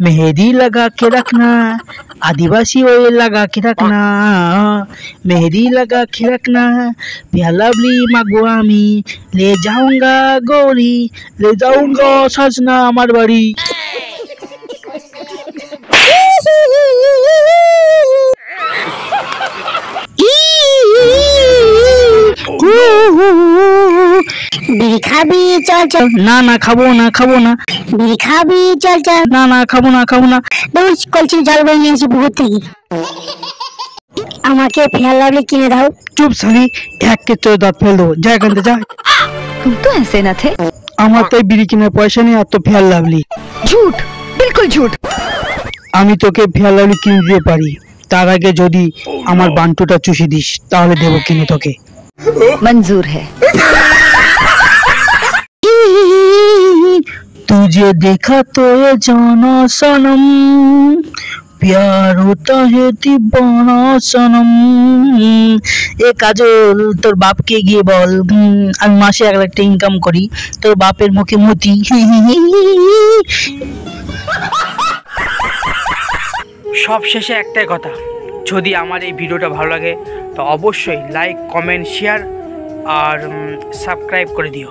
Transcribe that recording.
मेहंदी लगा के रखना, आदिवासी ओए लगा के रखना, मेहंदी लगा के रखना, प्यालावली मागुआमी ले जाऊंगा गोरी, ले जाऊंगा सजना আমার বাড়ি। বিড়ি খাবি চল চল, না না খাবো না খাবো না, বিড়ি খাবি চল চল, না না খাবো না খাবো না, দৌড় কলসি জল বয়ে নিয়ে এসে পুকুর থেকে। আমাকে ফেয়ার লাভলি কিনে দাও। চুপ সালি, এক কে তোর দাঁত ফেল দেবো, যা এখান থেকে যা। तुम तो ऐसे न थे। আমার তো বিড়ি কেনার পয়সা নেই, আর তো ফেয়ার লাভলি। झूठ, बिल्कुल झूठ। আমি তোকে ফেয়ার লাভলি কিনে দিতে পারি, তার আগে যদি আমার বান্টুটা চুষি দিস তাহলে দেবো কিনে তোকে। मंजूर है। तुझे देखा तो ये जाना सनम, प्यार होता है दीवाना सनम। এ কাজল, তোর বাপকে গিয়ে বল আমি মাসে 1 লাখ টাকা ইনকাম করি, তোর বাপের মুখে মতি। সব শেষে একটাই কথা, যদি আমার এই ভিডিওটা ভালো লাগে তো অবশ্যই লাইক, কমেন্ট, শেয়ার আর সাবস্ক্রাইব করে দিও।